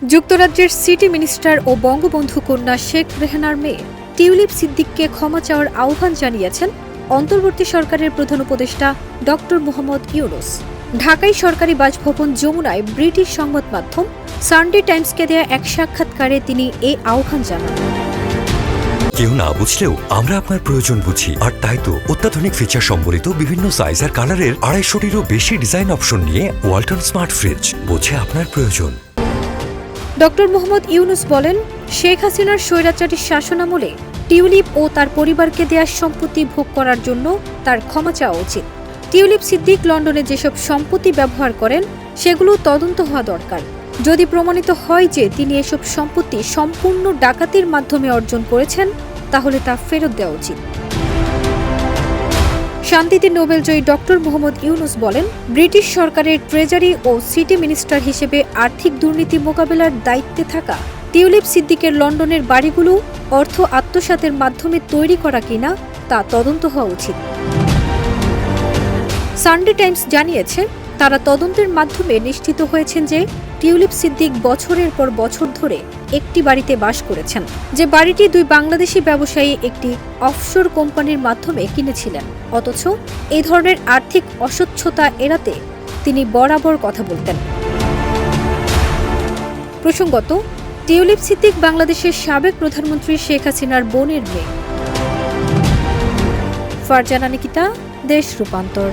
যুক্তরাজ্যের city minister ও বঙ্গবন্ধু কন্যা শেখ রেহানার মেয়ে টিউলিপ সিদ্দিককে ক্ষমা চাওয়ার আহ্বান জানিয়েছেন অন্তর্বর্তী সরকারের প্রধান উপদেষ্টা ড মোহাম্মদ ইউনূস। ঢাকায় সরকারি বাসভবন যমুনায় ব্রিটিশ সংবাদ মাধ্যম সানডে টাইমসকে দেয়া এক সাক্ষাৎকারে তিনি এই আহ্বান জানান। কেউ না বুঝলেও আমরা আপনার প্রয়োজন বুঝি, আর তাই তো অত্যাধুনিক ফিচার সম্বলিত বিভিন্ন সাইজ আর কালারের 250-টিরও বেশি ডিজাইন অপশন নিয়ে ওয়ালটন স্মার্ট ফ্রিজ বোঝে আপনার প্রয়োজন। ড মোহাম্মদ ইউনূস বলেন, শেখ হাসিনার স্বৈরাচারী শাসনামলে টিউলিপ ও তার পরিবারকে দেয়া সম্পত্তি ভোগ করার জন্য তার ক্ষমা চাওয়া উচিত। টিউলিপ সিদ্দিক লন্ডনে যেসব সম্পত্তি ব্যবহার করেন সেগুলো তদন্ত হওয়া দরকার। যদি প্রমাণিত হয় যে তিনি এসব সম্পত্তি সম্পূর্ণ ডাকাতির মাধ্যমে অর্জন করেছেন, তাহলে তা ফেরত দেওয়া উচিত। শান্তিতে নোবেলজয়ী ড মোহাম্মদ ইউনূস বলেন, ব্রিটিশ সরকারের ট্রেজারি ও সিটি মিনিস্টার হিসেবে আর্থিক দুর্নীতি মোকাবেলার দায়িত্বে থাকা টিউলিপ সিদ্দিকের লন্ডনের বাড়িগুলো অর্থ আত্মসাতের মাধ্যমে তৈরি করা কিনা তা তদন্ত হওয়া উচিত। সানডে টাইমস জানিয়েছে, তারা তদন্তের মাধ্যমে নিশ্চিত হয়েছেন যে টিউলিপ সিদ্দিক বছরের পর বছর ধরে একটি বাড়িতে বাস করেছেন, যে বাড়িটি দুই বাংলাদেশি ব্যবসায়ী একটি অফশোর কোম্পানির মাধ্যমে কিনেছিলেন। অথচ এই ধরনের আর্থিক অস্বচ্ছতা এড়াতে তিনি বরাবর কথা বলতেন। প্রসঙ্গত, টিউলিপ সিদ্দিক বাংলাদেশের সাবেক প্রধানমন্ত্রী শেখ হাসিনার বোনের মেয়ে। ফারজানা নিকিতা, দেশ রূপান্তর।